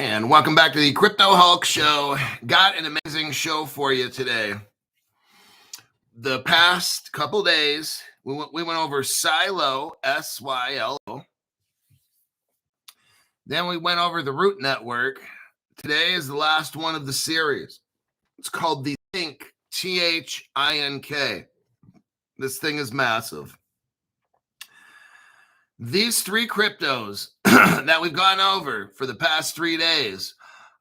And welcome back to the Crypto Hulk Show. Got an amazing show for you today. The past couple days, we went over Silo, S-Y-L-O. Then we went over the Root Network. Today is the last one of the series. It's called the Think, T-H-I-N-K. This thing is massive. These three cryptos that we've gone over for the past 3 days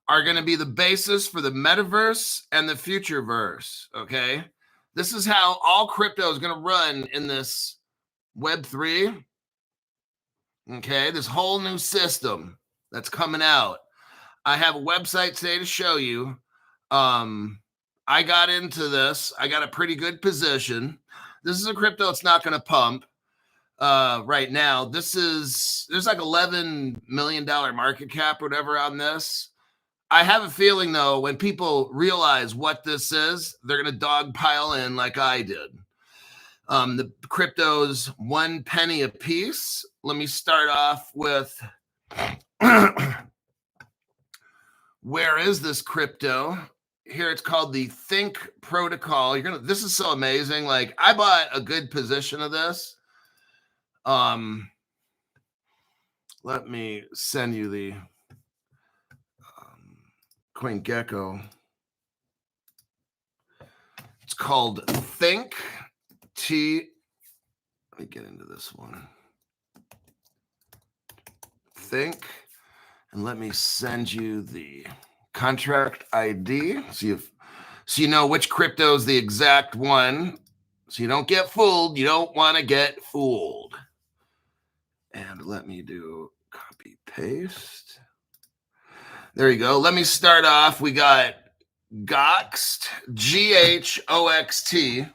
are going to be the basis for the metaverse and the futureverse, okay? This is how all crypto is going to run in this Web3, okay? This whole new system that's coming out. I have a website today to show you. I got into this. I got a pretty good position. This is a crypto that's not going to pump right now. There's like $11 million market cap or whatever on this. I have a feeling, though, when people realize what this is, they're going to dogpile in like I did. The crypto's 1 penny a piece. Let me start off with where is this crypto? Here it's called the Think protocol. This is so amazing. Like, I bought a good position of this. Let me send you the CoinGecko. It's called Think. Let me get into this one. Think, and let me send you the contract ID. So you know which crypto is the exact one. So you don't get fooled. You don't want to get fooled. And let me do copy paste. There you go. Let me start off. We got Goxt, G-H-O-X-T.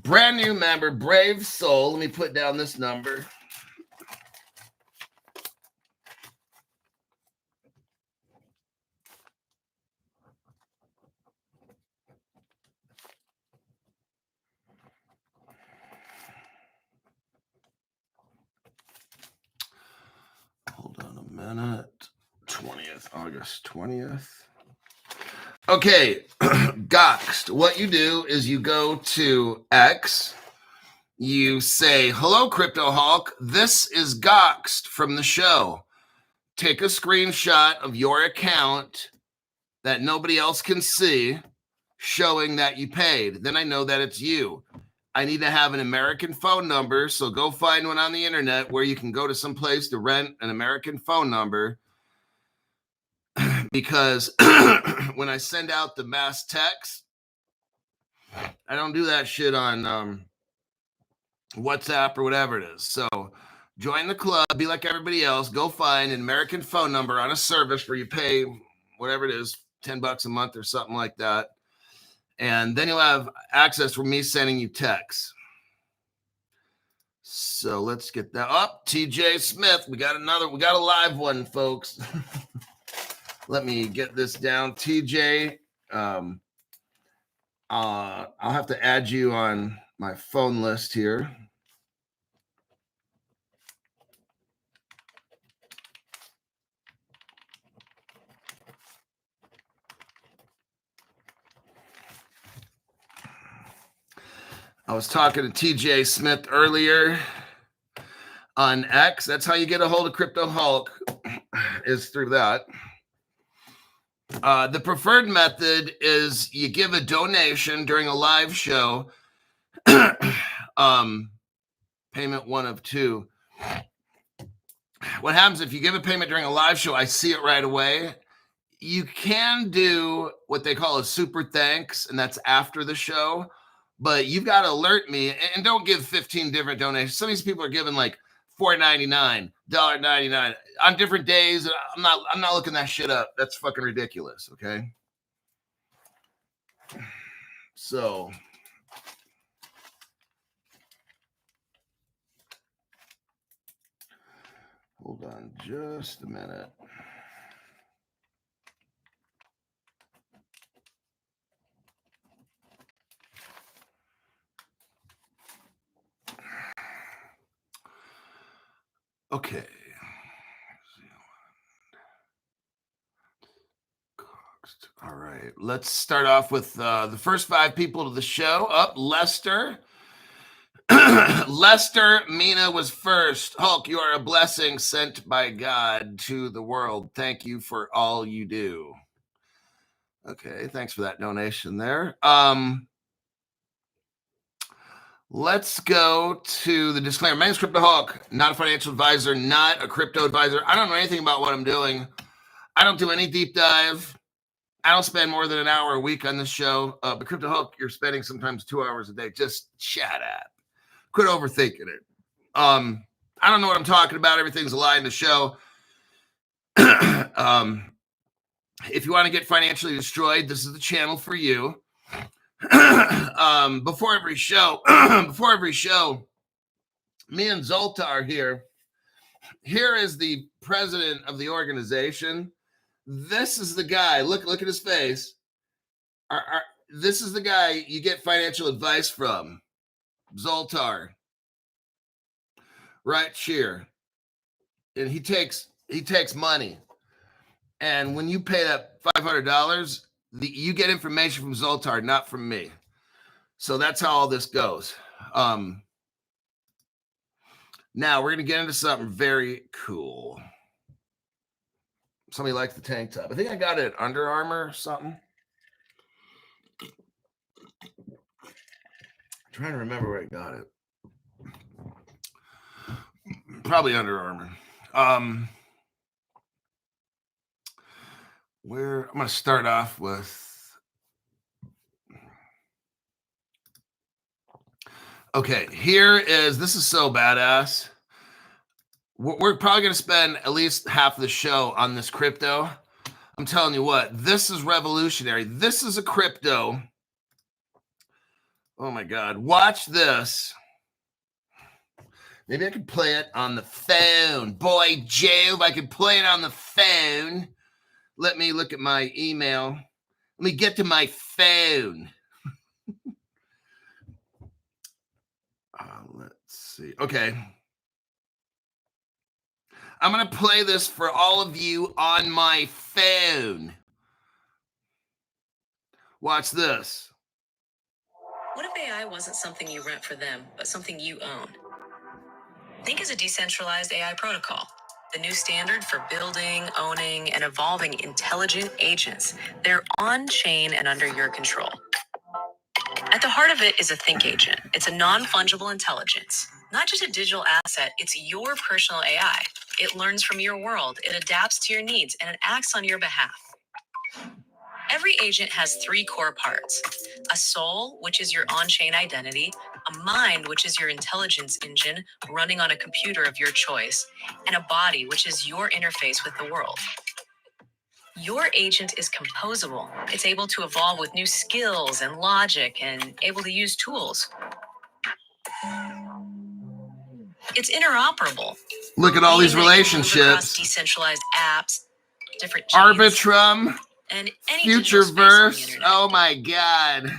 Brand new member, Brave Soul. Let me put down this number. Hold on a minute. 20th, August 20th. Okay, Goxt. What you do is you go to X. You say, hello, Crypto Hulk. This is Goxt from the show. Take a screenshot of your account that nobody else can see, showing that you paid. Then I know that it's you. I need to have an American phone number, so go find one on the internet where you can go to some place to rent an American phone number. Because when I send out the mass text, I don't do that shit on WhatsApp or whatever it is. So join the club, be like everybody else, go find an American phone number on a service where you pay whatever it is, $10 a month or something like that. And then you'll have access for me sending you texts. So let's get that up. TJ Smith, we got a live one, folks. Let me get this down. TJ, I'll have to add you on my phone list here. I was talking to TJ Smith earlier on X. That's how you get a hold of Crypto Hulk, is through that. The preferred method is you give a donation during a live show. Payment 1 of 2. What happens if you give a payment during a live show, I see it right away. You can do what they call a super thanks, and that's after the show. But you've got to alert me, and don't give 15 different donations. Some of these people are giving like $4.99, $1.99 on different days. I'm not looking that shit up. That's fucking ridiculous. Okay. So hold on just a minute. Okay. next. All right. Let's start off with the first 5 people to the show. Up, Lester. Lester Mina was first. Hulk, you are a blessing sent by God to the world. Thank you for all you do. Okay, thanks for that donation there. Let's go to the disclaimer. My name's Crypto Hulk, not a financial advisor, not a crypto advisor. I don't know anything about what I'm doing. I don't do any deep dive. I don't spend more than an hour a week on this show. But Crypto Hulk, you're spending sometimes 2 hours a day. Just shut up. Quit overthinking it. I don't know what I'm talking about. Everything's a lie in the show. If you want to get financially destroyed, this is the channel for you. Before every show, me and Zolta are here. Here is the president of the organization. This is the guy. Look at his face. This is the guy you get financial advice from. Zoltar. Right here. And he takes money. And when you pay that $500, you get information from Zoltar, not from me. So that's how all this goes. Now we're going to get into something very cool. Somebody likes the tank top. I think I got it at Under Armour or something. I'm trying to remember where I got it. Probably Under Armour. I'm going to start off with. Okay, this is so badass. We're probably going to spend at least half the show on this crypto. I'm telling you what, this is revolutionary. This is a crypto. Oh my God, watch this. Maybe I could play it on the phone. Boy, Joe, I could play it on the phone. Let me look at my email. Let me get to my phone. Let's see. Okay. I'm going to play this for all of you on my phone. Watch this. What if AI wasn't something you rent for them, but something you own? Think as a decentralized AI protocol, the new standard for building, owning, and evolving intelligent agents. They're on-chain and under your control. At the heart of it is a think agent. It's a non-fungible intelligence. Not just a digital asset, it's your personal AI. It learns from your world, it adapts to your needs, and it acts on your behalf. Every agent has 3 core parts: a soul, which is your on-chain identity, a mind, which is your intelligence engine running on a computer of your choice, and a body, which is your interface with the world. Your agent is composable. It's able to evolve with new skills and logic and able to use tools. It's interoperable. Look at all these Meaning that it can move across relationships. decentralized apps, different chains, Arbitrum, and any digital space on the Futureverse. internet. Oh my God.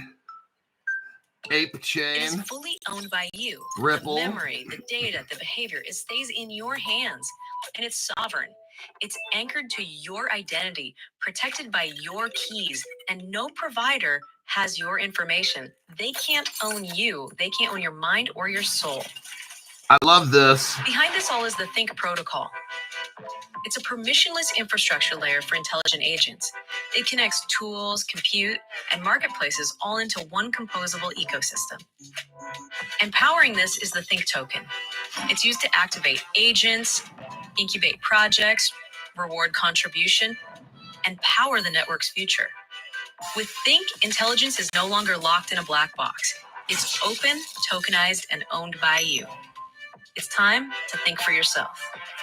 Ape It is Chain. fully owned by you. Ripple. The memory, the data, the behavior, it stays in your hands, and it's sovereign. It's anchored to your identity, protected by your keys, and no provider has your information. They can't own you. They can't own your mind or your soul. I love this. Behind this all is the Think protocol. It's a permissionless infrastructure layer for intelligent agents. It connects tools, compute, and marketplaces all into one composable ecosystem. Empowering this is the Think token. It's used to activate agents, incubate projects, reward contribution, and power the network's future. With Think, intelligence is no longer locked in a black box. It's open, tokenized, and owned by you. It's time to think for yourself.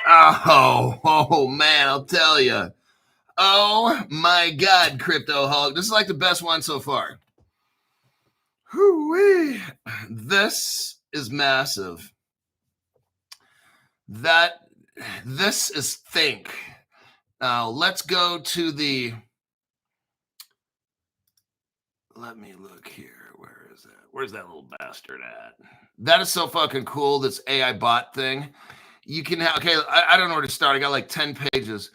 Oh man, I'll tell you. Oh my God, Crypto Hulk. This is like the best one so far. Whoo-wee. This is massive. This is Think. Now let's go to the. Let me look here. Where is that? Where's that little bastard at? That is so fucking cool. This AI bot thing. You can have, okay, I don't know where to start. I got like 10 pages.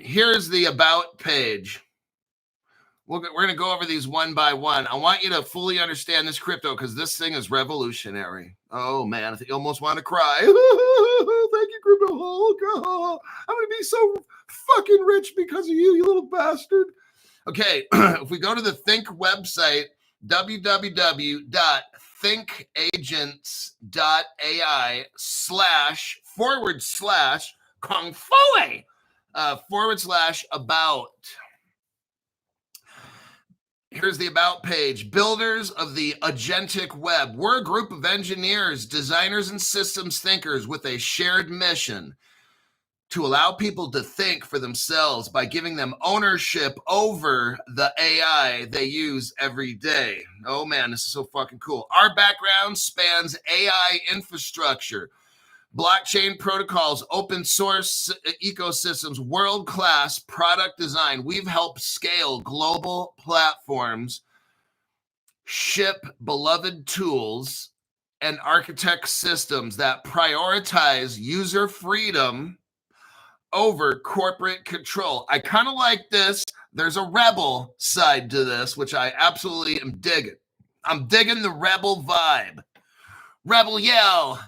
Here's the about page. we're going to go over these one by one. I want you to fully understand this crypto because this thing is revolutionary. Oh, man, I think you almost want to cry. Thank you, Crypto Hulk. Oh, I'm going to be so fucking rich because of you, you little bastard. Okay, if we go to the Think website, www.thinkagents.ai/kung fu / Here's the about page. Builders of the agentic web. We're a group of engineers, designers, and systems thinkers with a shared mission to allow people to think for themselves by giving them ownership over the AI they use every day. Oh man, this is so fucking cool. Our background spans AI infrastructure, blockchain protocols, open source ecosystems, world-class product design. We've helped scale global platforms, ship beloved tools, and architect systems that prioritize user freedom over corporate control. I kind of like this. There's a rebel side to this, which I absolutely am digging. I'm digging the rebel vibe. Rebel yell.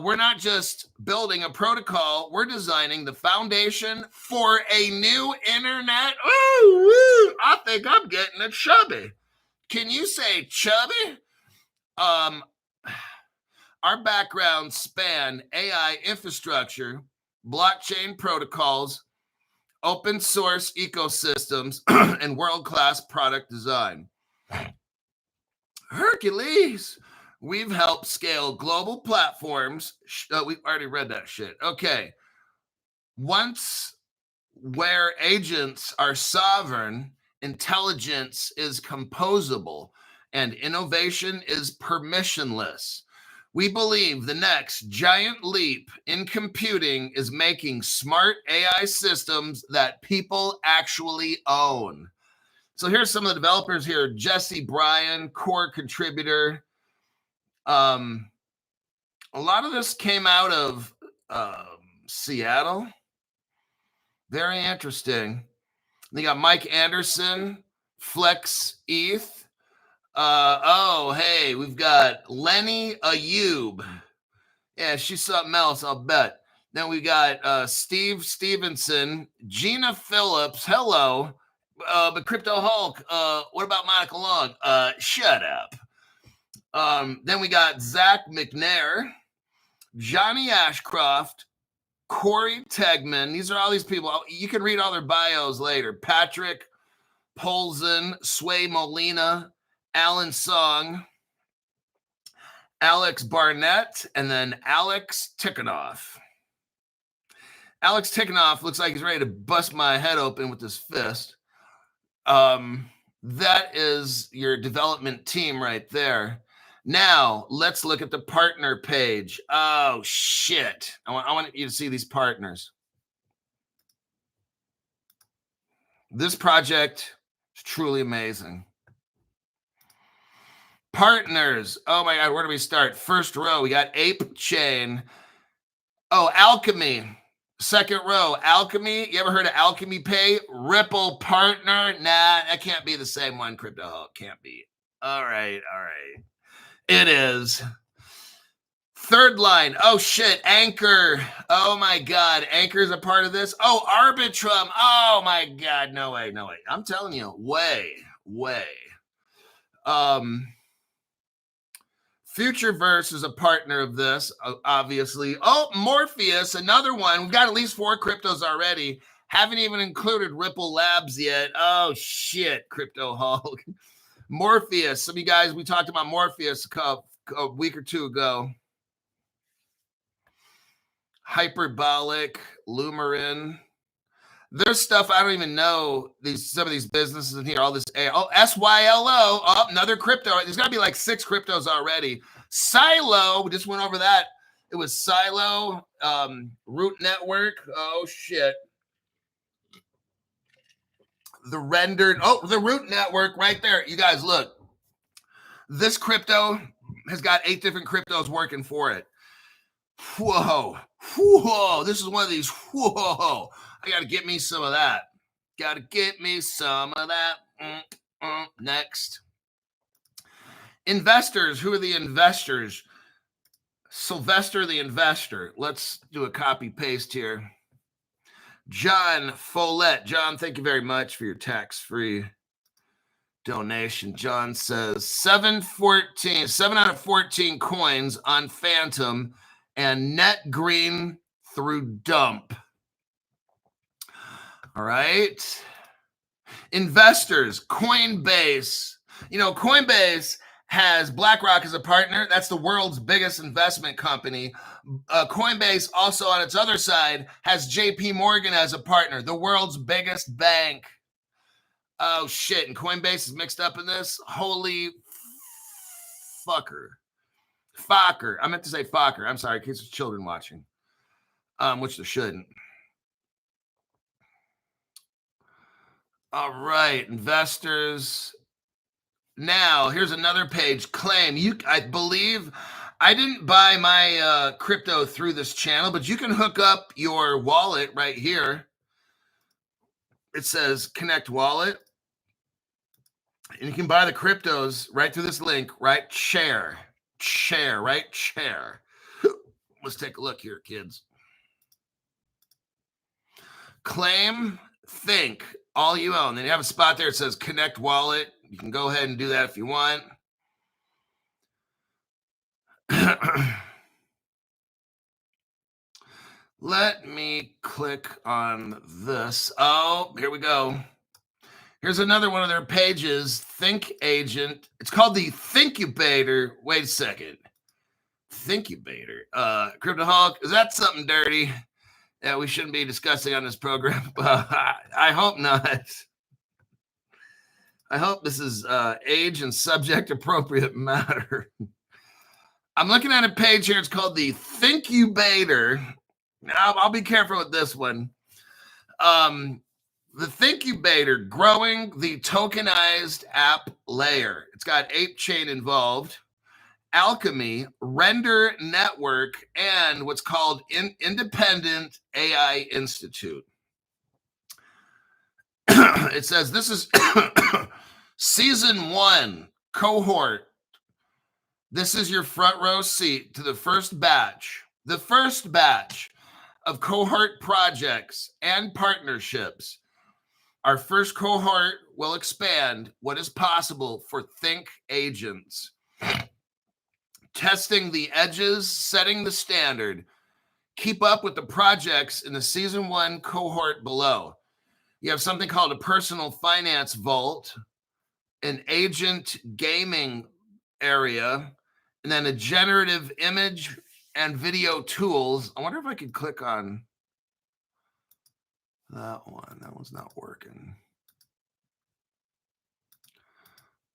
We're not just building a protocol, we're designing the foundation for a new internet. Ooh, I think I'm getting a chubby. Can you say chubby? Our backgrounds span AI infrastructure, blockchain protocols, open source ecosystems, and world-class product design. Hercules. We've helped scale global platforms. We've already read that shit. Okay. Once where agents are sovereign, intelligence is composable, and innovation is permissionless. We believe the next giant leap in computing is making smart AI systems that people actually own. So here's some of the developers here. Jesse Bryan, core contributor. A lot of this came out of Seattle. Very interesting. They got Mike Anderson, Flex ETH. Hey, we've got Lenny Ayub. Yeah, she's something else, I'll bet. Then we got Steve Stevenson, Gina Phillips. Hello. But Crypto Hulk, what about Monica Long? Shut up. Then we got Zach McNair, Johnny Ashcroft, Corey Tegman. These are all these people. You can read all their bios later. Patrick Polzin, Sway Molina, Alan Song, Alex Barnett, and then Alex Tikhonov. Alex Tikhonov looks like he's ready to bust my head open with his fist. That is your development team right there. Now, let's look at the partner page. Oh, shit. I want you to see these partners. This project is truly amazing. Partners. Oh, my God. Where do we start? First row, we got Ape Chain. Oh, Alchemy. Second row, Alchemy. You ever heard of Alchemy Pay? Ripple Partner. Nah, that can't be the same one. Crypto Hulk can't be. All right. It is. Third line. Oh, shit. Anchor. Oh, my God. Anchor's a part of this. Oh, Arbitrum. Oh, my God. No way. I'm telling you, way. Futureverse is a partner of this, obviously. Oh, Morpheus, another one. We've got at least 4 cryptos already. Haven't even included Ripple Labs yet. Oh, shit, Crypto Hulk. Morpheus. Some of you guys, we talked about Morpheus a week or two ago. Hyperbolic, Lumerin. There's stuff I don't even know. Some of these businesses in here, all this. Oh, SYLO. Oh, another crypto. There's got to be like 6 cryptos already. Silo. We just went over that. It was Silo. Root Network. Oh shit. The Root Network right there. You guys look. This crypto has got 8 different cryptos working for it. Whoa. This is one of these. Whoa. I got to get me some of that. Next. Investors. Who are the investors? Sylvester the investor. Let's do a copy paste here. John Follett. John, thank you very much for your tax-free donation. John says 7 out of 14 coins on Phantom and net green through dump. All right. Investors, Coinbase. You know, Coinbase has BlackRock as a partner. That's the world's biggest investment company. Coinbase also on its other side has JP Morgan as a partner, the world's biggest bank. Oh, shit. And Coinbase is mixed up in this? Holy fucker. Focker. I meant to say Focker. I'm sorry, in case there's children watching, which there shouldn't. All right, investors. Now, here's another page. Claim. I believe I didn't buy my crypto through this channel, but you can hook up your wallet right here. It says connect wallet. And you can buy the cryptos right through this link, right? Share. Let's take a look here, kids. Claim, think, all you own. Then you have a spot there. It says connect wallet. You can go ahead and do that if you want. Let me click on this. Oh, here we go. Here's another one of their pages, Think Agent. It's called the Thinkubator. Wait a second. Thinkubator. Cryptoholic, is that something dirty that we shouldn't be discussing on this program? I hope not. I hope this is age and subject appropriate matter. I'm looking at a page here. It's called the Thinkubator. I'll be careful with this one. The Thinkubator, growing the tokenized app layer. It's got Ape Chain involved, Alchemy, Render Network, and what's called Independent AI Institute. It says this is season 1 cohort. This is your front row seat to the first batch of cohort projects and partnerships. Our first cohort will expand what is possible for Think Agents. Testing the edges, setting the standard. Keep up with the projects in the season 1 cohort below. You have something called a personal finance vault, an agent gaming area, and then a generative image and video tools. I wonder if I could click on that one. That one's not working.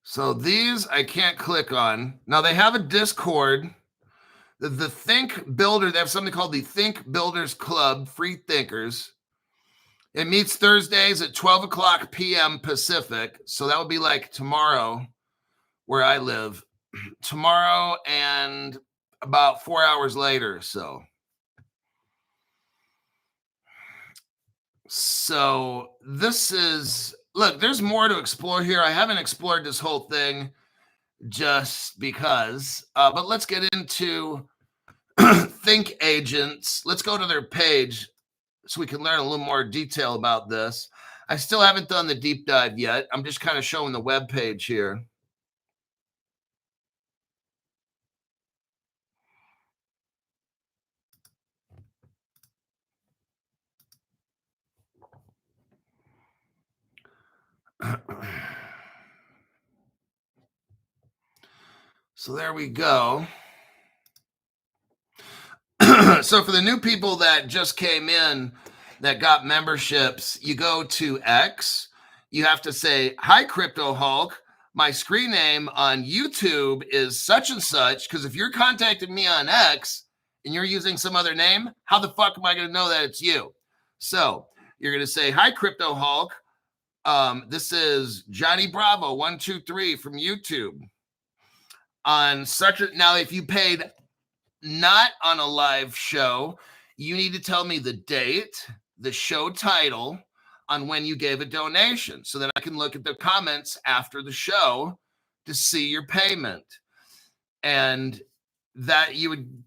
So these I can't click on. Now they have a Discord. The Think Builder, they have something called the Think Builders Club, Free Thinkers. It meets Thursdays at 12 o'clock p.m. Pacific. So that would be like tomorrow where I live. Tomorrow and about 4 hours later. So this is, look, there's more to explore here. I haven't explored this whole thing just because, but let's get into Think Agents. Let's go to their page so we can learn a little more detail about this. I still haven't done the deep dive yet. I'm just kind of showing the web page here. So there we go. So for the new people that just came in that got memberships, you go to X. You have to say, hi, Crypto Hulk. My screen name on YouTube is such and such, because if you're contacting me on X and you're using some other name, how the fuck am I going to know that it's you? So you're going to say, hi, Crypto Hulk. This is Johnny Bravo 123 from YouTube. On such a, now, if you paid not on a live show, you need to tell me the date, the show title, on when you gave a donation. So then I can look at the comments after the show to see your payment. And that you would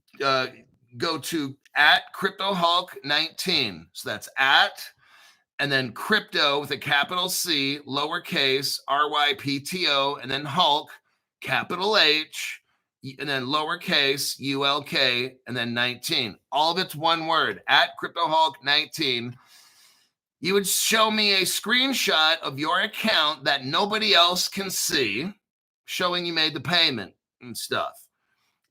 go to at CryptoHulk19. So that's at, and then crypto with a capital C, lowercase, RYPTO, and then Hulk, capital H, and then lowercase, ULK, and then 19. All of it's one word, at CryptoHulk19. You would show me a screenshot of your account that nobody else can see, showing you made the payment and stuff.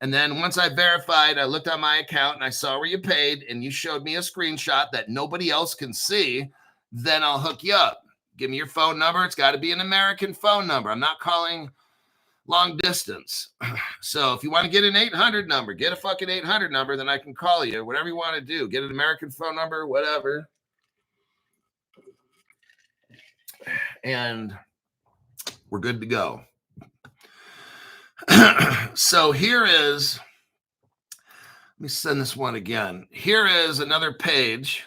And then once I verified, I looked on my account and I saw where you paid, and you showed me a screenshot that nobody else can see, then I'll hook you up. Give me your phone number. It's got to be an American phone number. I'm not calling long distance. So if you want to get an 800 number, get a fucking 800 number, then I can call you. Whatever you want to do. Get an American phone number, whatever. And we're good to go. So here is, let me send this one again. Here is another page.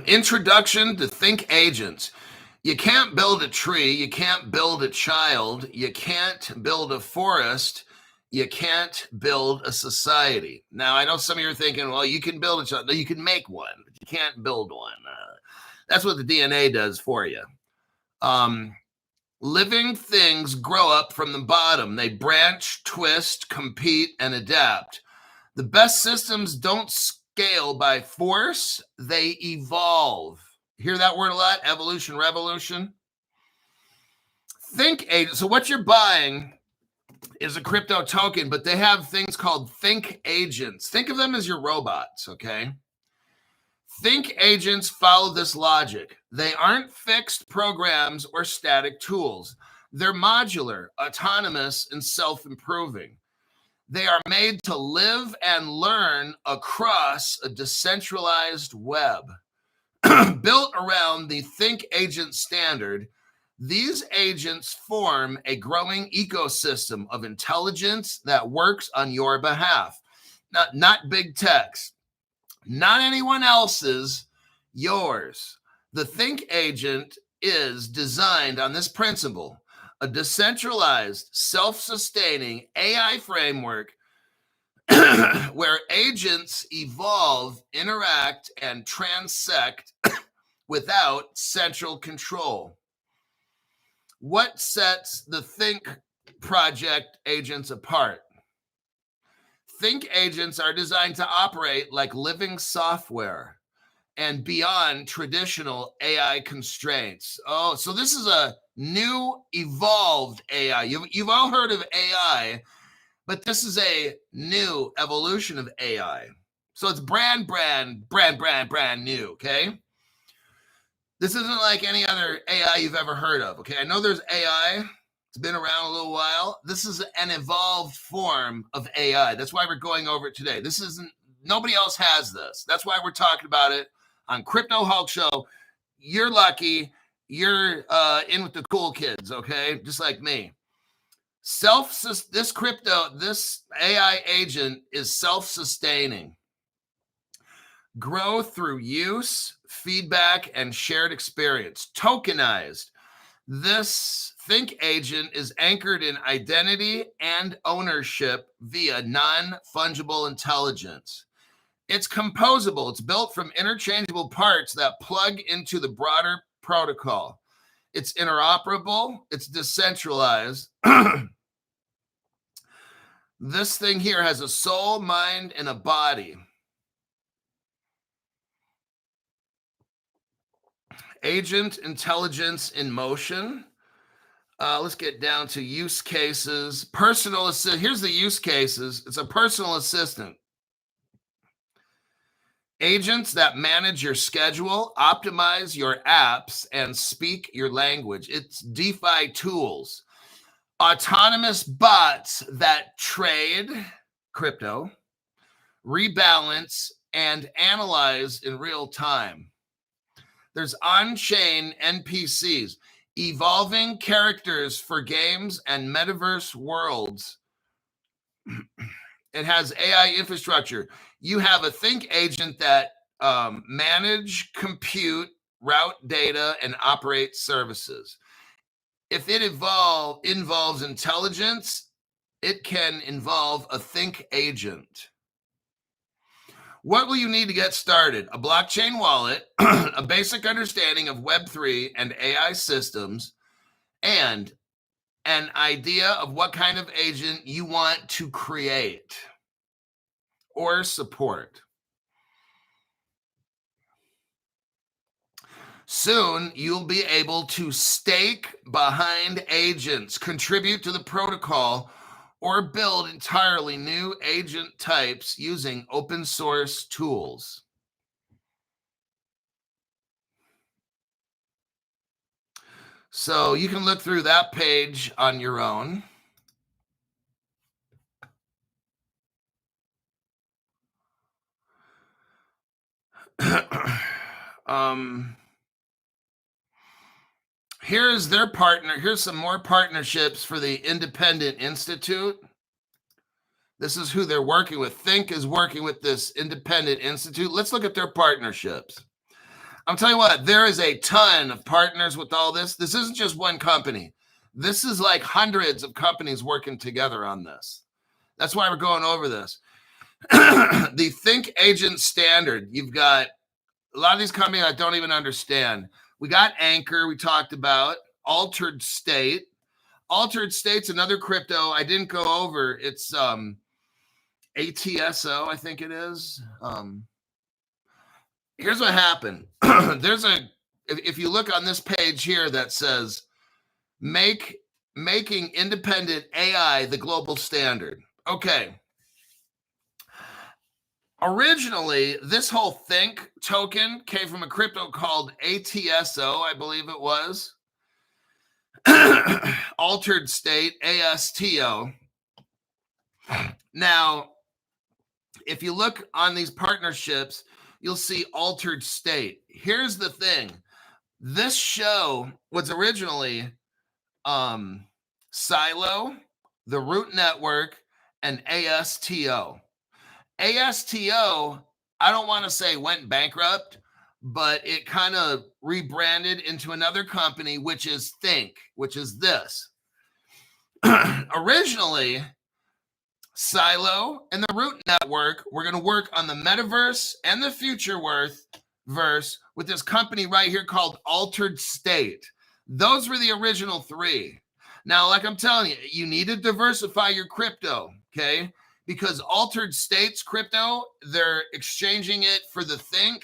Introduction to Think Agents. You can't build a tree. You can't build a child. You can't build a forest. You can't build a society. Now, I know some of you are thinking, well, you can build a child. No, you can make one, but you can't build one. That's what the DNA does for you. Living things grow up from the bottom. They branch, twist, compete, and adapt. The best systems don't scale by force. They evolve. Hear that word a lot? Evolution, revolution. Think agent. So what you're buying is a crypto token, but they have things called think agents. Think of them as your robots, okay? Think agents follow this logic. They aren't fixed programs or static tools. They're modular, autonomous, and self-improving. They are made to live and learn across a decentralized web. Built around the Think Agent standard, these agents form a growing ecosystem of intelligence that works on your behalf. Not big techs. Not anyone else's, yours. The Think Agent is designed on this principle, a decentralized, self-sustaining AI framework where agents evolve, interact, and transect without central control. What sets the Think project agents apart? Think agents are designed to operate like living software and beyond traditional AI constraints. Oh, so this is a new evolved AI. You've all heard of AI, but this is a new evolution of AI. So it's brand new, okay? This isn't like any other AI you've ever heard of, okay? I know there's AI. It's been around a little while. This is an evolved form of AI. That's why we're going over it today. This isn't, nobody else has this. That's why we're talking about it on Crypto Hulk Show. You're lucky. You're in with the cool kids, okay? Just like me. This AI agent is self-sustaining. Grow through use, feedback, and shared experience. Tokenized. This Think Agent is anchored in identity and ownership via non-fungible intelligence. It's composable. It's built from interchangeable parts that plug into the broader protocol. It's interoperable. It's decentralized. This thing here has a soul, mind, and a body. Agent intelligence in motion. Let's get down to use cases. Personal assistant. Here's the use cases. It's a personal assistant. Agents that manage your schedule, optimize your apps, and speak your language. It's DeFi tools. Autonomous bots that trade crypto, rebalance, and analyze in real time. There's on-chain NPCs, evolving characters for games and metaverse worlds. It has AI infrastructure. You have a think agent that manage, compute, route data, and operate services. If it involves intelligence, it can involve a think agent. What will you need to get started? A blockchain wallet, a basic understanding of Web3 and AI systems, and an idea of what kind of agent you want to create or support. Soon, you'll be able to stake behind agents, contribute to the protocol, or build entirely new agent types using open source tools. So you can look through that page on your own. Here's their partner. Here's some more partnerships for the Independent Institute. This is who they're working with. Think is working with this Independent Institute. Let's look at their partnerships. I'm telling you what, there is a ton of partners with all this. This isn't just one company. This is like hundreds of companies working together on this. That's why we're going over this. The Think Agent Standard. You've got a lot of these companies I don't even understand. We got Anchor, we talked about. Altered State. Altered State's another crypto I didn't go over. It's ATSO, I think it is. Here's what happened. If you look on this page here that says making independent AI the global standard. Okay. Originally, this whole Think token came from a crypto called ATSO, I believe it was. Altered State, ASTO. Now, if you look on these partnerships, you'll see Altered State. Here's the thing. This show was originally Silo, the Root Network, and ASTO. ASTO, I don't want to say went bankrupt, but it kind of rebranded into another company, which is Think, which is this. Originally, Silo and the Root Network were going to work on the metaverse and the future verse with this company right here called Altered State. Those were the original three. Now, like I'm telling you, you need to diversify your crypto, okay? Because Altered State's crypto, they're exchanging it for the Think,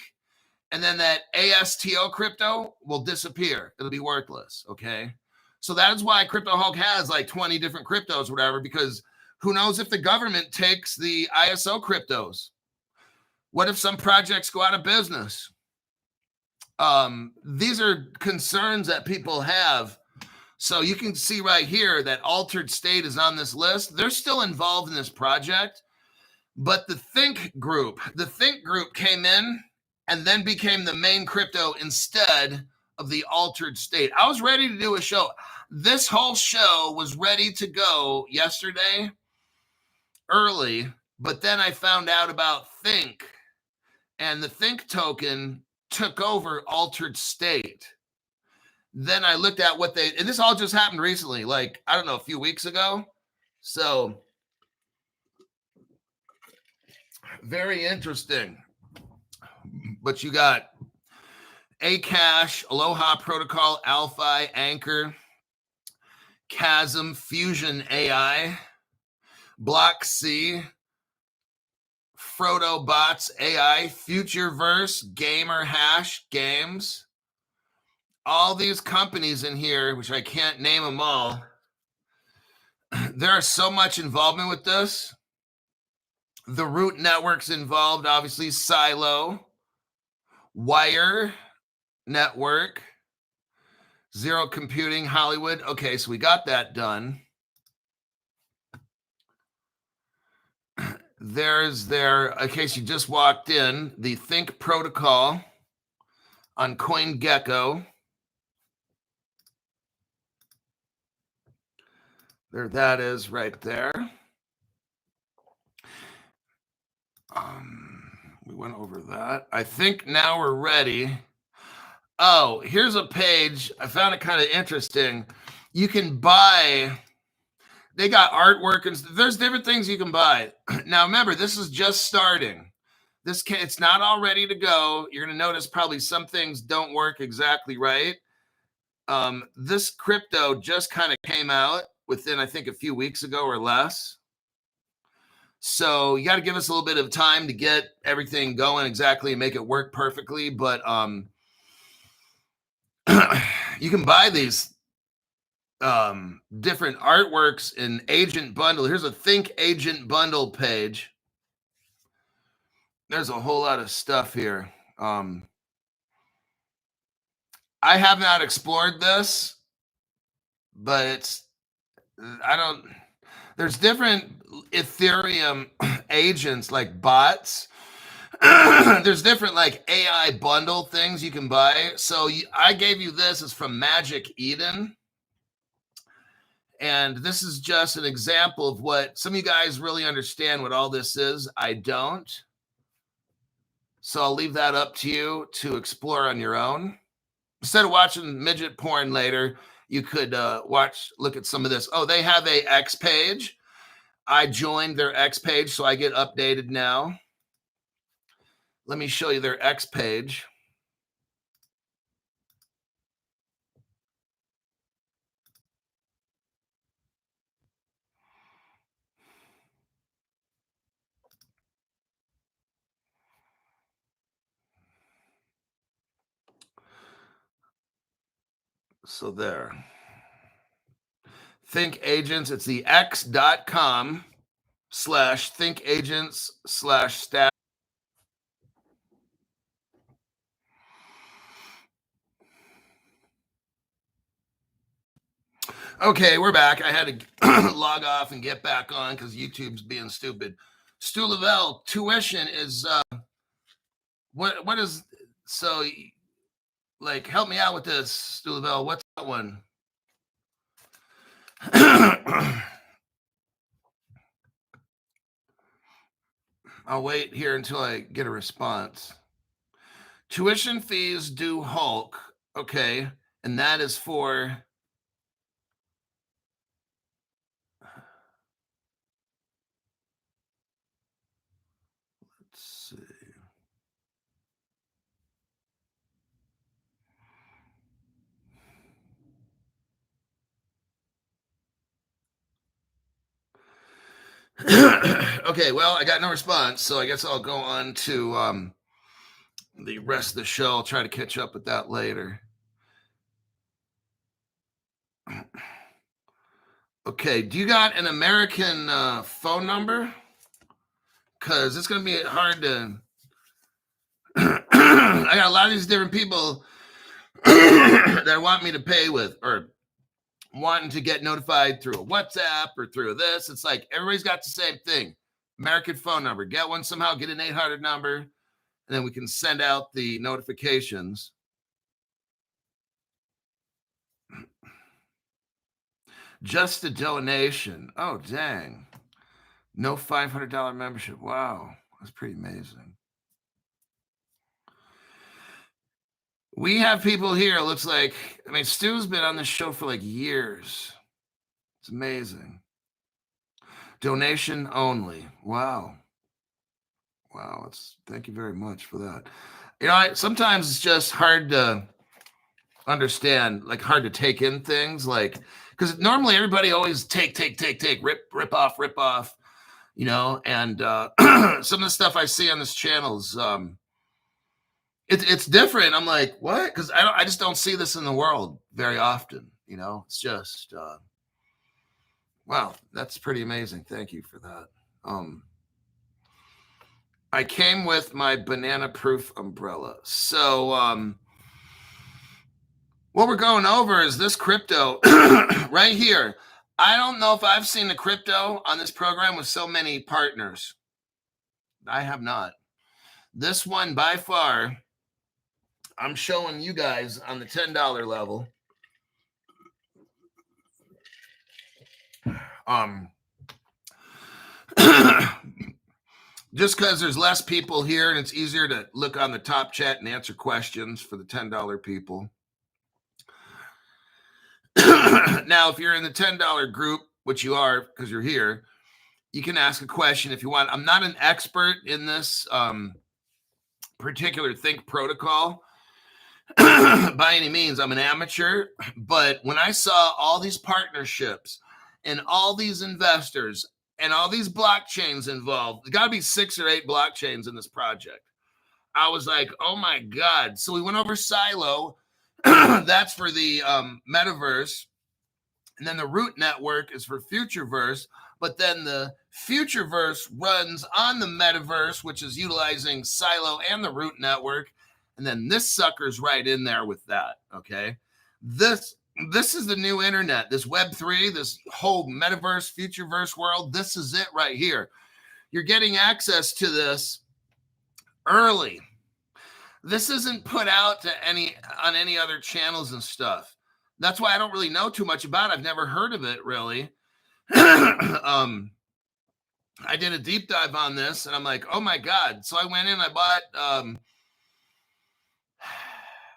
and then that ASTO crypto will disappear. It'll be worthless, okay? So that is why Crypto Hulk has like 20 different cryptos or whatever, because who knows if the government takes the ISO cryptos? What if some projects go out of business? These are concerns that people have. So you can see right here that Altered State is on this list. They're still involved in this project, but the Think group came in and then became the main crypto instead of the Altered State. I was ready to do a show. This whole show was ready to go yesterday early, but then I found out about Think, and the Think token took over Altered State. Then I looked at what and this all just happened recently, like, I don't know, a few weeks ago. So very interesting. But you got Akash, Aloha Protocol, Alphi, Anchor, Chasm, Fusion AI, Block C, Frodo Bots AI, Futureverse, Gamer Hash Games. All these companies in here, which I can't name them all. There is so much involvement with this. The Root Network's involved, obviously. Silo, Wire Network, Zero Computing, Hollywood. Okay, so we got that done. There's in case you just walked in, the Think protocol on CoinGecko. There that is right there. went over that. I think now we're ready. Oh, here's a page. I found it kind of interesting. You can buy, they got artwork and there's different things you can buy. Now, remember, this is just starting. It's not all ready to go. You're going to notice probably some things don't work exactly right. This crypto just kind of came out within, I think, a few weeks ago or less. So you got to give us a little bit of time to get everything going exactly and make it work perfectly. But you can buy these different artworks in agent bundle. Here's a Think Agent Bundle page. There's a whole lot of stuff here. I have not explored this, but there's different Ethereum agents like bots. There's different like AI bundle things you can buy. So I gave you this. It's from Magic Eden. And this is just an example of what some of you guys really understand what all this is. I don't. So I'll leave that up to you to explore on your own. Instead of watching midget porn later, you could look at some of this. Oh, they have a X page. I joined their X page, so I get updated now. Let me show you their X page. So there. Think Agents, it's the x.com/thinkagents/staff. Okay, we're back. I had to log off and get back on because YouTube's being stupid. Stu Lavelle, tuition is what is, so like help me out with this, Stu Lavelle. What's that one? I'll wait here until I get a response. Tuition fees due Hulk. Okay, and that is for let's see. Okay, well, I got no response, so I guess I'll go on to the rest of the show. I'll try to catch up with that later. Okay, do you got an American phone number? Because it's going to be hard to... I got a lot of these different people that want me to pay with or wanting to get notified through a WhatsApp or through this. It's like everybody's got the same thing. American phone number. Get one somehow, get an 800 number, and then we can send out the notifications. Just a donation. Oh, dang. No $500 membership. Wow. That's pretty amazing. We have people here, it looks like, I mean, Stu's been on this show for like years. It's amazing. Donation only. Wow. Wow. Thank you very much for that. You know, sometimes it's just hard to understand, like hard to take in things, like, because normally everybody always take, rip off, you know, and some of the stuff I see on this channel is, it's different. I'm like, what? Because I just don't see this in the world very often. You know, it's just, wow, that's pretty amazing. Thank you for that. I came with my banana proof umbrella. So what we're going over is this crypto right here. I don't know if I've seen the crypto on this program with so many partners. I have not. This one by far, I'm showing you guys on the $10 level. Just because there's less people here and it's easier to look on the top chat and answer questions for the $10 people. Now, if you're in the $10 group, which you are because you're here, you can ask a question if you want. I'm not an expert in this particular Think protocol by any means. I'm an amateur, but when I saw all these partnerships and all these investors and all these blockchains involved, there got to be 6 or 8 blockchains in this project. I was like, oh my God. So we went over Silo. That's for the metaverse. And then the root network is for Futureverse. But then the Futureverse runs on the metaverse, which is utilizing Silo and the root network. And then this sucker's right in there with that. Okay. This is the new internet, this Web3, this whole metaverse, Futureverse world. This is it right here. You're getting access to this early. This isn't put out to on any other channels and stuff. That's why I don't really know too much about it. I've never heard of it really. I did a deep dive on this and I'm like, oh my God. So I went in, I bought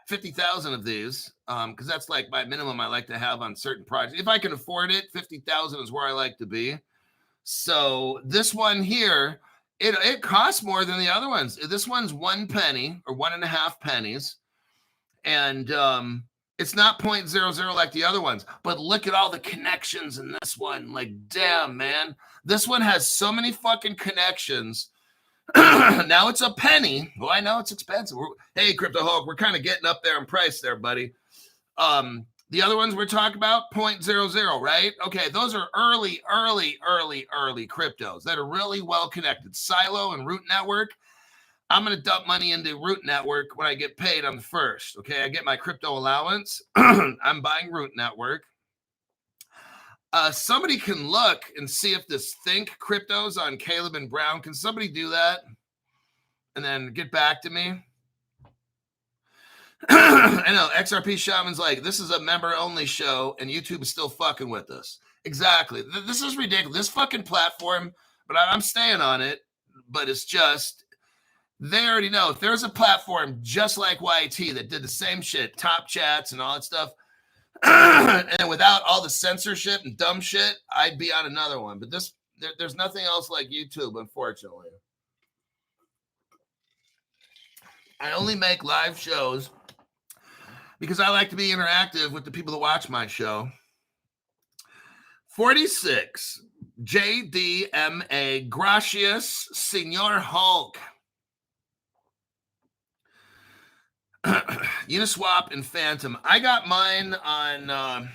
50,000 of these because that's like my minimum I like to have on certain projects. If I can afford it, 50,000 is where I like to be. So this one here, it costs more than the other ones. This one's 1 penny or 1.5 pennies. And it's not 0.00 like the other ones, but look at all the connections in this one. Like, damn, man. This one has so many fucking connections. Now it's a penny. Well, I know it's expensive. Hey, Crypto Hulk, we're kind of getting up there in price there, buddy. The other ones we're talking about, 0.00, right? Okay, those are early cryptos that are really well connected. Silo and Root Network. I'm going to dump money into Root Network when I get paid on the 1st. Okay, I get my crypto allowance. I'm buying Root Network. Somebody can look and see if this Think crypto's on Caleb and Brown. Can somebody do that? And then get back to me. I know XRP Shaman's like, this is a member only show and YouTube is still fucking with us. Exactly. This is ridiculous. This fucking platform, but I'm staying on it. But it's just, they already know if there's a platform just like YT that did the same shit, top chats and all that stuff, and without all the censorship and dumb shit, I'd be on another one. But there's nothing else like YouTube, unfortunately. I only make live shows because I like to be interactive with the people that watch my show. 46, JDMA, gracias, Senor Hulk. Uniswap and Phantom. I got mine on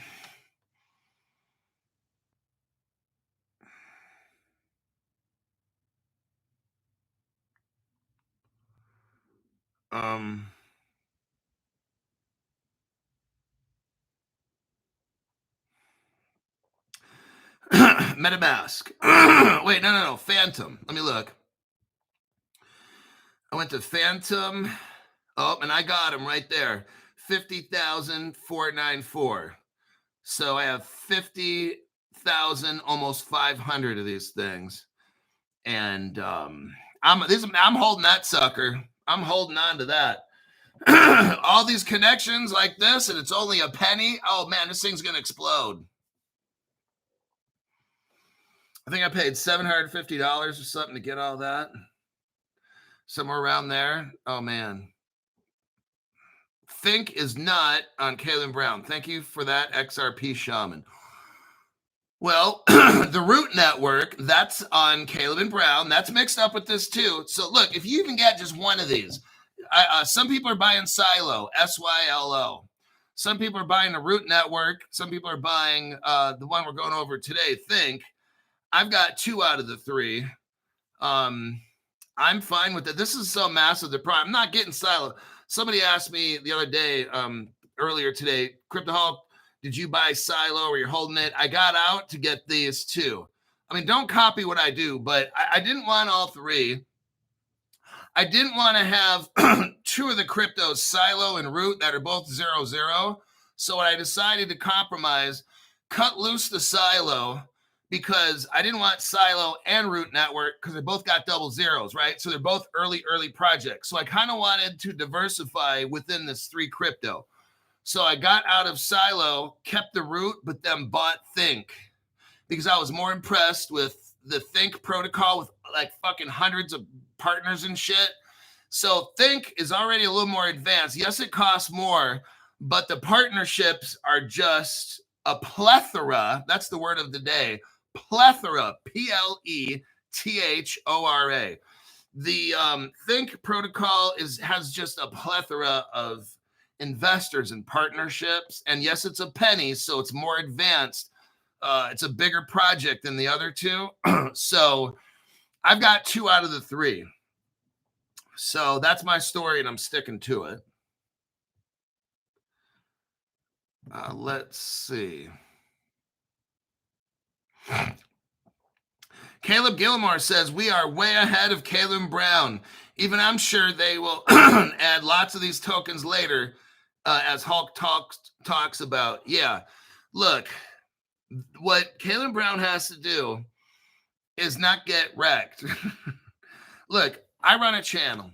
MetaMask. Wait, no. Phantom. Let me look. I went to Phantom. Oh, and I got him right there. 50,494. So I have 50,000, almost 500 of these things. And I'm holding that sucker. I'm holding on to that. All these connections like this, and it's only a penny. Oh man, this thing's gonna explode. I think I paid $750 or something to get all that. Somewhere around there. Oh man. Think is not on Caleb Brown. Thank you for that, XRP Shaman. Well, the Root Network, that's on Caleb and Brown. That's mixed up with this too. So look, if you even get just one of these, some people are buying Silo, SYLO. Some people are buying the Root Network. Some people are buying the one we're going over today, Think. I've got 2 out of the 3. I'm fine with it. This is so massive. I'm not getting Silo. Somebody asked me the other day, earlier today, Crypto Hulk, did you buy Silo or you're holding it? I got out to get these 2. I mean, don't copy what I do, but I didn't want all 3. I didn't want to have 2 of the cryptos, Silo and Root, that are both 0.0. So I decided to compromise, cut loose the Silo, because I didn't want Silo and Root Network because they both got double zeros, right? So they're both early projects. So I kind of wanted to diversify within this 3 crypto. So I got out of Silo, kept the Root, but then bought Think because I was more impressed with the Think protocol with like fucking hundreds of partners and shit. So Think is already a little more advanced. Yes, it costs more, but the partnerships are just a plethora. That's the word of the day. Plethora, Plethora. The Think protocol has just a plethora of investors and partnerships. And yes, it's a penny, so it's more advanced. It's a bigger project than the other two. So I've got 2 out of the 3. So that's my story, and I'm sticking to it. Let's see. Caleb Gilmore says, we are way ahead of Caleb Brown. Even I'm sure they will add lots of these tokens later, as Hulk talks about. Yeah, look, what Caleb Brown has to do is not get wrecked. Look, I run a channel.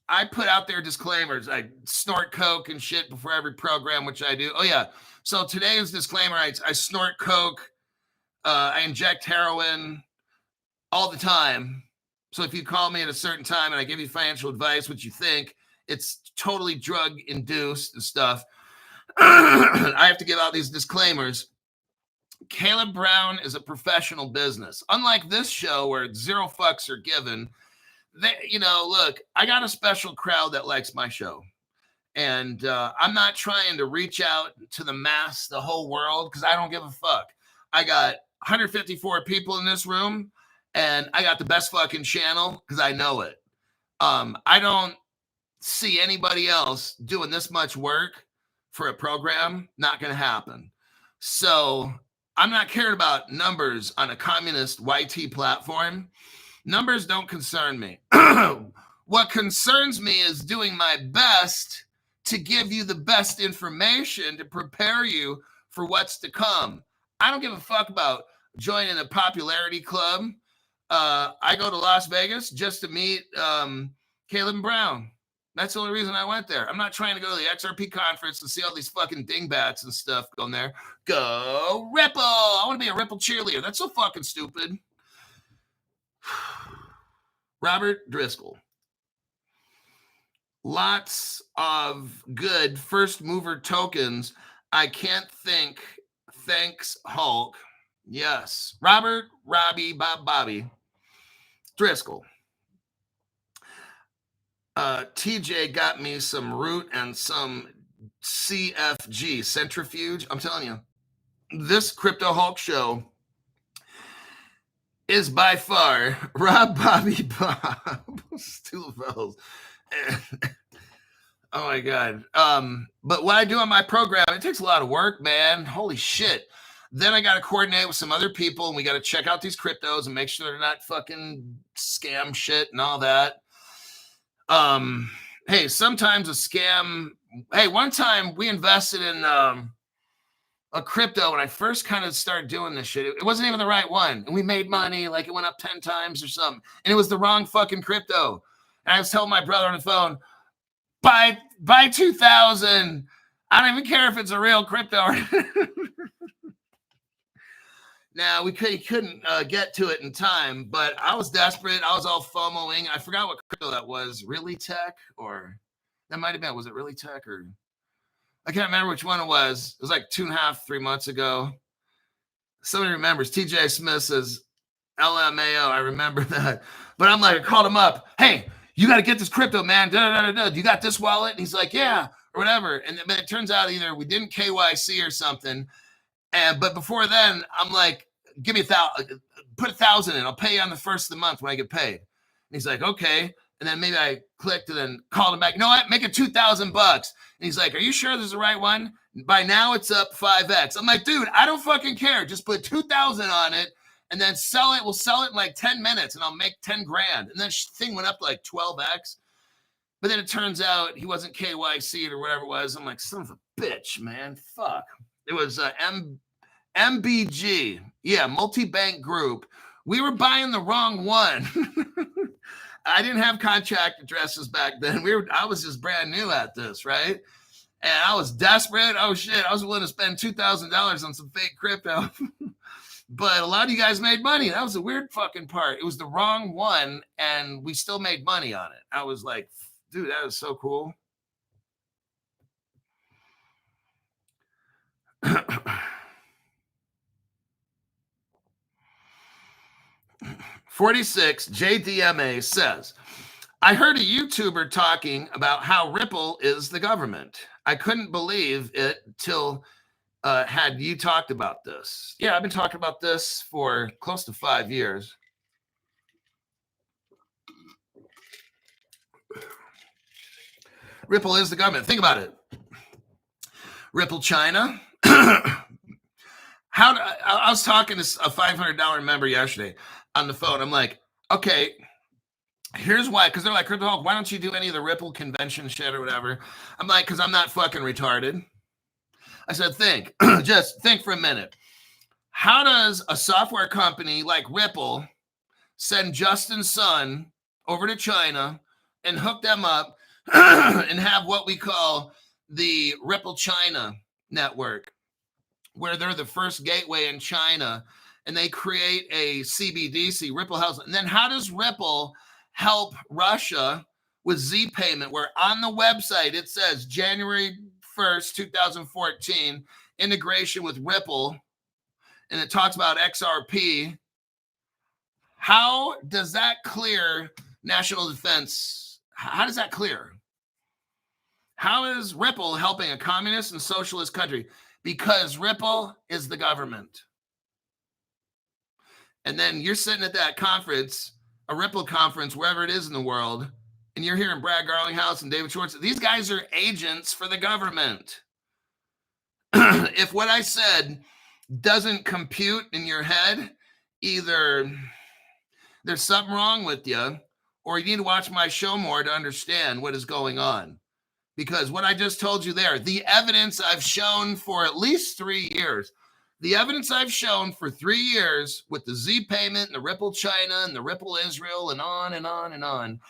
I put out there disclaimers. I snort coke and shit before every program, which I do. Oh, yeah. So today's disclaimer, I snort coke. I inject heroin all the time. So if you call me at a certain time and I give you financial advice, what you think, it's totally drug-induced and stuff. I have to give out these disclaimers. Caleb Brown is a professional business. Unlike this show where 0 fucks are given, look, I got a special crowd that likes my show. And I'm not trying to reach out to the mass, the whole world, because I don't give a fuck. I got 154 people in this room, and I got the best fucking channel because I know it. I don't see anybody else doing this much work for a program. Not going to happen. So I'm not caring about numbers on a communist YT platform. Numbers don't concern me. What concerns me is doing my best to give you the best information to prepare you for what's to come. I don't give a fuck about joining a popularity club. I go to Las Vegas just to meet Caleb Brown. That's the only reason I went there. I'm not trying to go to the XRP conference and see all these fucking dingbats and stuff going there. Go Ripple! I want to be a Ripple cheerleader. That's so fucking stupid. Robert Driscoll. Lots of good first mover tokens. I can't think. Thanks, Hulk. Yes. Robert, Robbie, Bobby. Driscoll. TJ got me some Root and some CFG, Centrifuge. I'm telling you, this Crypto Hulk show is by far Rob, Bobby, Bob, Stulevels. Oh my God. But what I do on my program, it takes a lot of work, man. Holy shit. Then I got to coordinate with some other people, and we got to check out these cryptos and make sure they're not fucking scam shit and all that. Hey, sometimes a scam. Hey, one time we invested in a crypto when I first kind of started doing this shit. It wasn't even the right one. And we made money, like it went up 10 times or something. And it was the wrong fucking crypto. And I was telling my brother on the phone, buy 2,000. I don't even care if it's a real crypto. Now, we couldn't get to it in time, but I was desperate. I was all FOMOing. I forgot what crypto that was. Really Tech? Or that might have been. Was it Really Tech? Or I can't remember which one it was. It was like 2.5, 3 months ago. Somebody remembers. TJ Smith says, LMAO. I remember that. But I'm like, I called him up. Hey, you got to get this crypto, man. Do you got this wallet? And he's like, yeah, or whatever. And it turns out either we didn't KYC or something. But before then, I'm like, give me 1,000, put 1,000 in. I'll pay you on the first of the month when I get paid. And he's like, okay. And then maybe I clicked and then called him back. You know what? Make it $2,000. And he's like, are you sure this is the right one? By now it's up 5x. I'm like, dude, I don't fucking care. Just put 2,000 on it and then sell it. We'll sell it in like 10 minutes and I'll make 10 grand. And then thing went up to like 12x. But then it turns out he wasn't KYC'd or whatever it was. I'm like, son of a bitch, man. Fuck. It was MBG, yeah, multi-bank group. We were buying the wrong one. I didn't have contract addresses back then. I was just brand new at this, right? And I was desperate. Oh shit, I was willing to spend $2,000 on some fake crypto. But a lot of you guys made money. That was the weird fucking part. It was the wrong one, and we still made money on it. I was like, dude, that is so cool. 46 JDMA says, I heard a YouTuber talking about how Ripple is the government. I couldn't believe it till had you talked about this. Yeah, I've been talking about this for close to 5 years. Ripple is the government. Think about it. Ripple China. I was talking to a $500 member yesterday on the phone. I'm like, okay, here's why. Because they're like, Crypto Hulk, why don't you do any of the Ripple convention shit or whatever? I'm like, because I'm not fucking retarded. I said, just think for a minute. How does a software company like Ripple send Justin's son over to China and hook them up and have what we call the Ripple China network, where they're the first gateway in China, and they create a CBDC, Ripple House. And then how does Ripple help Russia with Z payment, where on the website it says January 1st, 2014, integration with Ripple, and it talks about XRP. How does that clear national defense? How does that clear? How is Ripple helping a communist and socialist country? Because Ripple is the government. And then you're sitting at that conference, a Ripple conference, wherever it is in the world, and you're hearing Brad Garlinghouse and David Schwartz. These guys are agents for the government. If what I said doesn't compute in your head, either there's something wrong with you, or you need to watch my show more to understand what is going on. Because what I just told you there, the evidence I've shown for at least 3 years, the evidence I've shown for 3 years with the Z payment and the Ripple China and the Ripple Israel and on and on and on.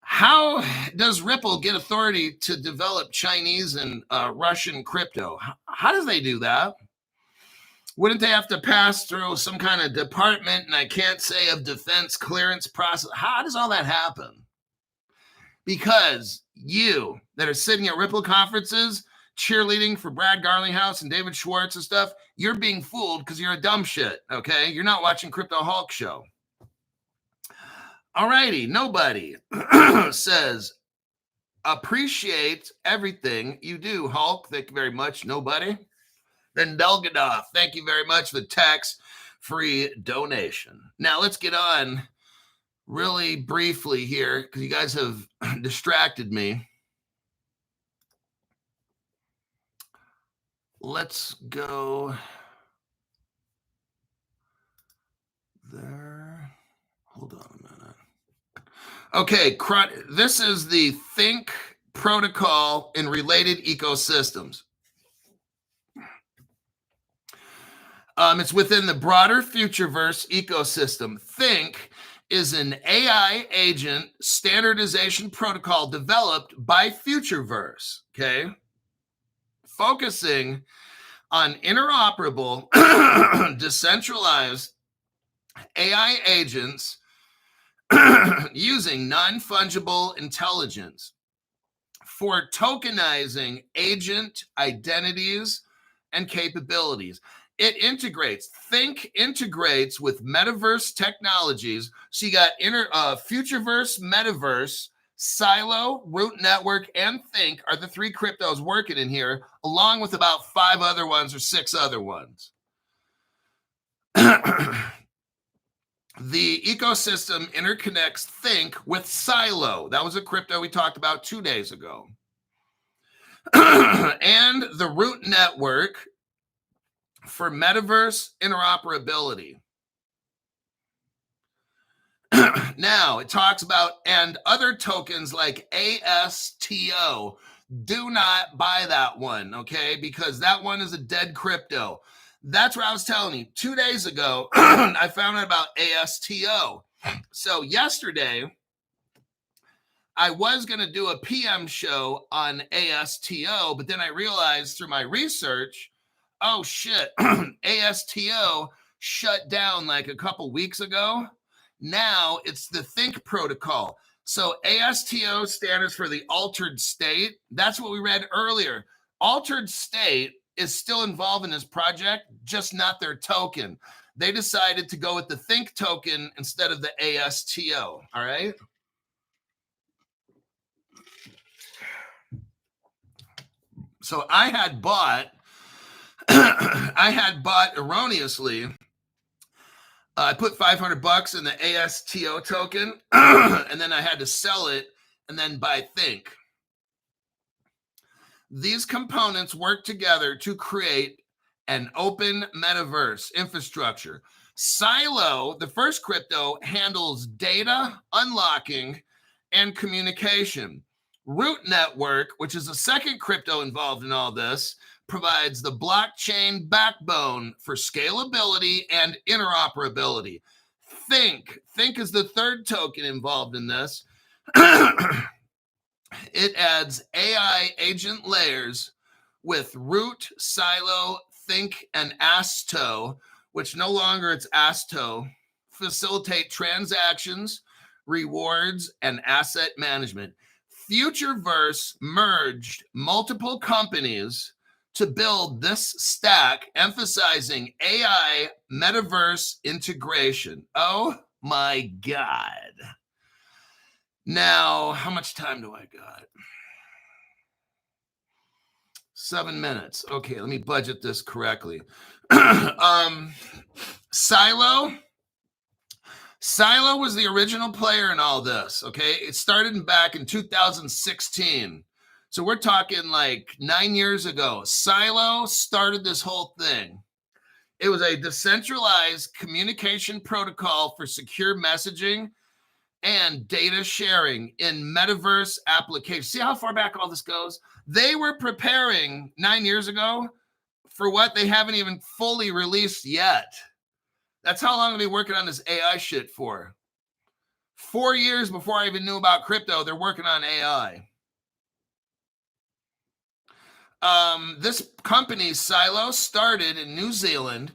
How does Ripple get authority to develop Chinese and Russian crypto? How does they do that? Wouldn't they have to pass through some kind of department, and I can't say of defense clearance process? How does all that happen? Because you that are sitting at Ripple conferences, cheerleading for Brad Garlinghouse and David Schwartz and stuff, you're being fooled because you're a dumb shit, okay? You're not watching Crypto Hulk show. All righty, nobody says, appreciate everything you do, Hulk. Thank you very much, nobody. Then Delgadov, thank you very much for the tax-free donation. Now let's get on really briefly here, because you guys have distracted me. Let's go there. Hold on a minute. Okay, this is the Think protocol in related ecosystems. It's within the broader Futureverse ecosystem. Think is an AI agent standardization protocol developed by Futureverse, okay? Focusing on interoperable, decentralized AI agents using non-fungible intelligence for tokenizing agent identities and capabilities. It integrates, Think integrates with metaverse technologies. So you got Futureverse, Metaverse, Silo, Root Network, and Think are the 3 cryptos working in here, along with about 5 other ones or 6 other ones. The ecosystem interconnects Think with Silo. That was a crypto we talked about 2 days ago. And the Root Network for metaverse interoperability. Now, it talks about, and other tokens like ASTO. Do not buy that one, okay? Because that one is a dead crypto. That's what I was telling you. 2 days ago, I found out about ASTO. So yesterday, I was going to do a PM show on ASTO, but then I realized through my research, oh shit, ASTO shut down like a couple weeks ago. Now it's the Think protocol. So ASTO stands for the altered state. That's what we read earlier. Altered state is still involved in this project, just not their token. They decided to go with the Think token instead of the ASTO. All right. So I had bought erroneously. I put $500 in the ASTO token, and then I had to sell it and then buy Think. These components work together to create an open metaverse infrastructure. Silo, the first crypto, handles data unlocking and communication. Root Network, which is the second crypto involved in all this, provides the blockchain backbone for scalability and interoperability. Think is the third token involved in this. It adds AI agent layers with Root, Silo, Think, and ASTO, which no longer it's ASTO, facilitate transactions, rewards, and asset management. Futureverse merged multiple companies to build this stack, emphasizing AI metaverse integration. Oh my God. Now, how much time do I got? 7 minutes. Okay, let me budget this correctly. Silo was the original player in all this, okay? It started back in 2016. So we're talking like 9 years ago. Silo started this whole thing. It was a decentralized communication protocol for secure messaging and data sharing in metaverse applications. See how far back all this goes? They were preparing 9 years ago for what they haven't even fully released yet. That's how long I've been working on this AI shit for. 4 years before I even knew about crypto, they're working on AI. This company, Silo, started in New Zealand.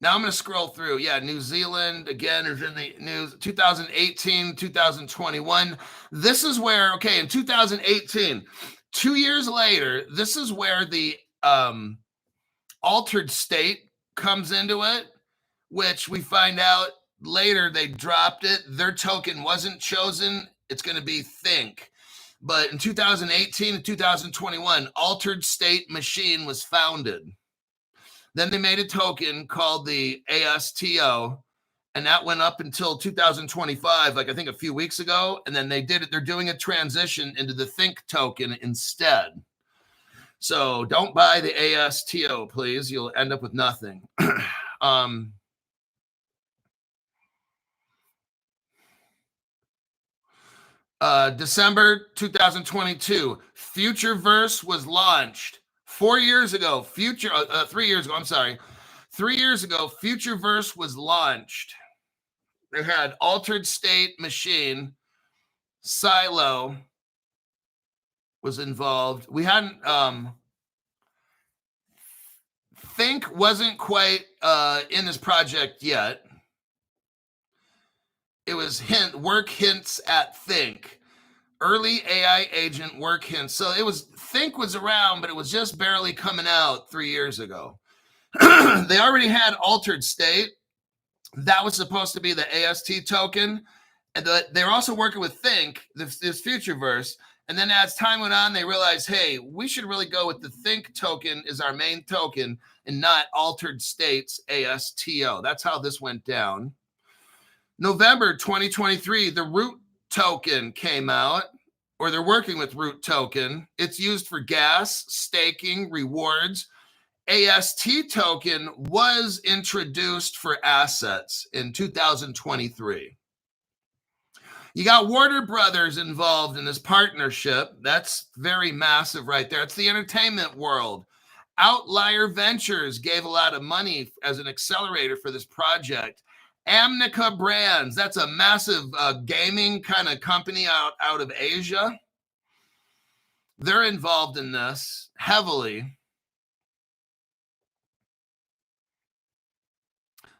Now I'm going to scroll through. Yeah, New Zealand, again, is in the news. 2018, 2021. This is where, okay, in 2018, 2 years later, this is where the altered state comes into it, which we find out later they dropped it. Their token wasn't chosen. It's going to be Think. But in 2018 and 2021, Altered State Machine was founded. Then they made a token called the ASTO, and that went up until 2025, like I think a few weeks ago. And then they're doing a transition into the Think token instead. So don't buy the ASTO, please. You'll end up with nothing. December 2022, Futureverse was launched. 4 years ago, 3 years ago, I'm sorry. 3 years ago, Futureverse was launched. They had Altered State Machine, Silo was involved. We hadn't, Think wasn't quite in this project yet. It was work hints at Think. Early AI agent work hints. So Think was around, but it was just barely coming out 3 years ago. They already had Altered State. That was supposed to be the AST token. And they're also working with Think, this Futureverse. And then as time went on, they realized, hey, we should really go with the Think token as our main token and not Altered State's ASTO. That's how this went down. November 2023, the Root token came out, or they're working with Root token. It's used for gas, staking, rewards. AST token was introduced for assets in 2023. You got Warner Brothers involved in this partnership. That's very massive right there. It's the entertainment world. Outlier Ventures gave a lot of money as an accelerator for this project. Amnica Brands, that's a massive gaming kind of company out of Asia. They're involved in this heavily.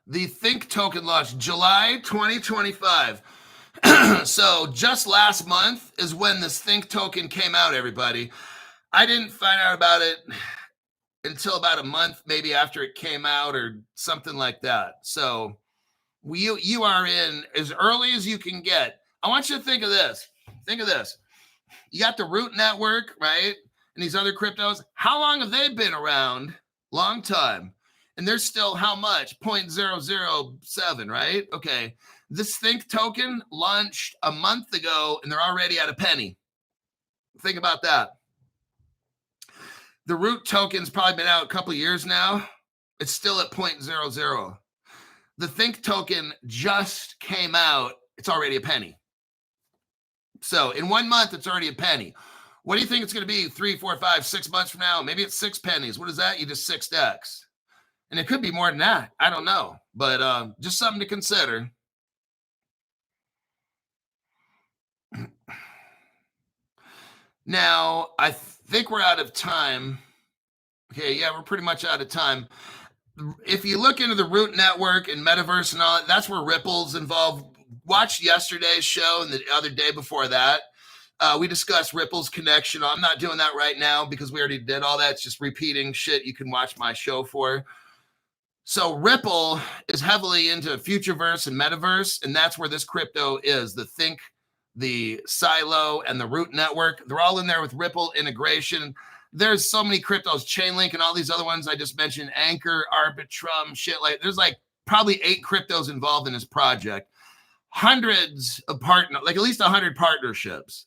The Think token launched July 2025. So just last month is when this Think token came out, everybody. I didn't find out about it until about a month, maybe after it came out or something like that. So you are in as early as you can get. I want you to think of this. Think of this. You got the Root Network, right? And these other cryptos. How long have they been around? Long time. And there's still how much? 0.007, right? Okay. This Think token launched a month ago and they're already at a penny. Think about that. The Root token's probably been out a couple of years now. It's still at 0.00. The Think token just came out. It's already a penny. So in 1 month, it's already a penny. What do you think it's going to be 3, 4, 5, 6 months from now? Maybe it's 6 pennies. What is that? You just 6x. And it could be more than that. I don't know. But just something to consider. Now, I think we're out of time. Okay, yeah, we're pretty much out of time. If you look into the Root Network and Metaverse and all, that's where Ripple's involved. Watch yesterday's show and the other day before that. We discussed Ripple's connection. I'm not doing that right now because we already did all that. It's just repeating shit you can watch my show for. So Ripple is heavily into Futureverse and Metaverse, and that's where this crypto is. The Think, the Silo, and the Root Network. They're all in there with Ripple integration. There's so many cryptos, Chainlink and all these other ones I just mentioned, Anchor, Arbitrum, shit like there's like probably 8 cryptos involved in this project. Hundreds of like at least 100 partnerships.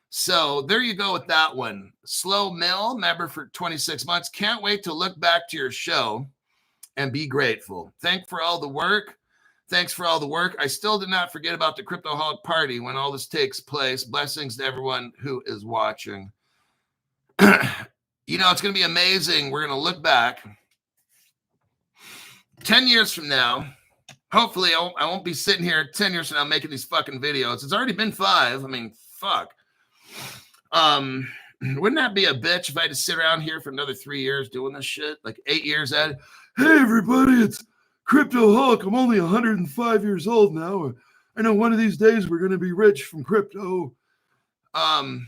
So there you go with that one. Slow Mill, member for 26 months. Can't wait to look back to your show and be grateful. Thanks for all the work. I still did not forget about the Cryptoholic party when all this takes place. Blessings to everyone who is watching. You know, it's going to be amazing. We're going to look back 10 years from now. Hopefully, I won't be sitting here 10 years from now making these fucking videos. It's already been 5. I mean, fuck. Wouldn't that be a bitch if I had to sit around here for another 3 years doing this shit? Like 8 years at it. Hey, everybody, it's Cryptoholic. I'm only 105 years old now. I know one of these days we're going to be rich from crypto. One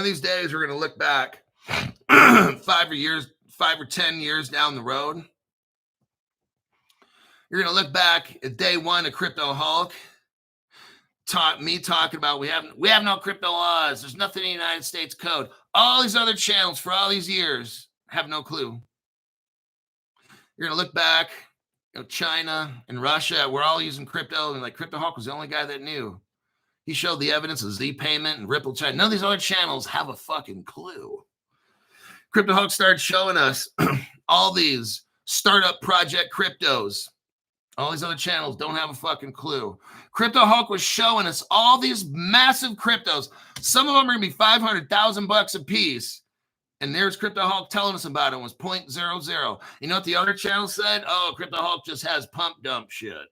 of these days we're going to look back 5 or 10 years down the road. You're going to look back at day 1 of Cryptoholic. Talking about we have no crypto laws. There's nothing in the United States code. All these other channels for all these years have no clue. You're going to look back, China and Russia, we're all using crypto. And like Cryptohawk was the only guy that knew. He showed the evidence of Z payment and Ripple China. None of these other channels have a fucking clue. Cryptohawk started showing us all these startup project cryptos. All these other channels don't have a fucking clue. Cryptohawk was showing us all these massive cryptos. Some of them are going to be $500,000 a piece. And there's Cryptohawk telling us about it. It was 0.00. You know what the other channel said? Oh, Cryptohawk just has pump dump shit.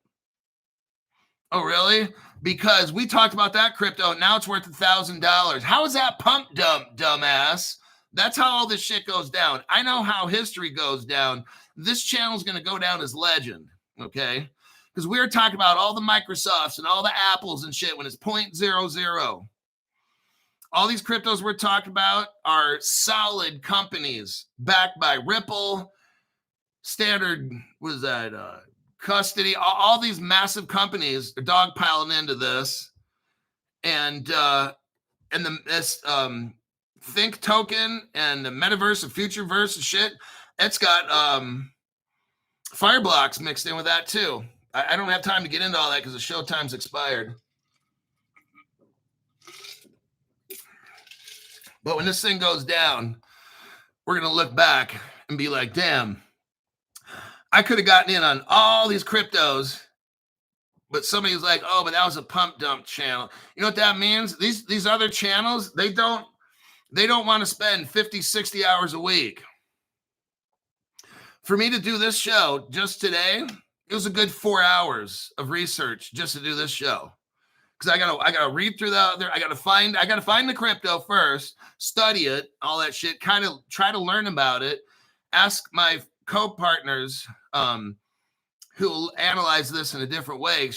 Oh, really? Because we talked about that crypto. Now it's worth $1,000. How is that pump dump, dumbass? That's how all this shit goes down. I know how history goes down. This channel is going to go down as legend. Okay? Because we were talking about all the Microsofts and all the Apples and shit when it's 0.00. All these cryptos we're talking about are solid companies backed by Ripple, Standard, was that Custody, all these massive companies are dogpiling into this. And this Think token and the Metaverse and Futureverse and shit, it's got Fireblocks mixed in with that too. I don't have time to get into all that because the show time's expired. But when this thing goes down, we're going to look back and be like, damn, I could have gotten in on all these cryptos But somebody's like, oh, but that was a pump dump channel. You know what that means? These other channels, they don't want to spend 50, 60 hours a week. For me to do this show just today, it was a good 4 hours of research just to do this show. Because I gotta read through the other, I gotta find the crypto first, study it, all that shit, kind of try to learn about it, ask my co-partners who will analyze this in a different way.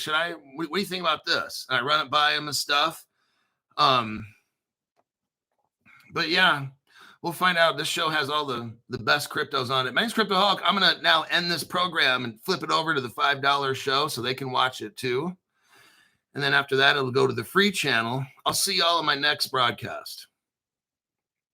What do you think about this? And I run it by them and stuff. But yeah, we'll find out. This show has all the best cryptos on it. My name's Crypto Hulk. I'm gonna now end this program and flip it over to the $5 show so they can watch it too. And then after that, it'll go to the free channel. I'll see y'all in my next broadcast.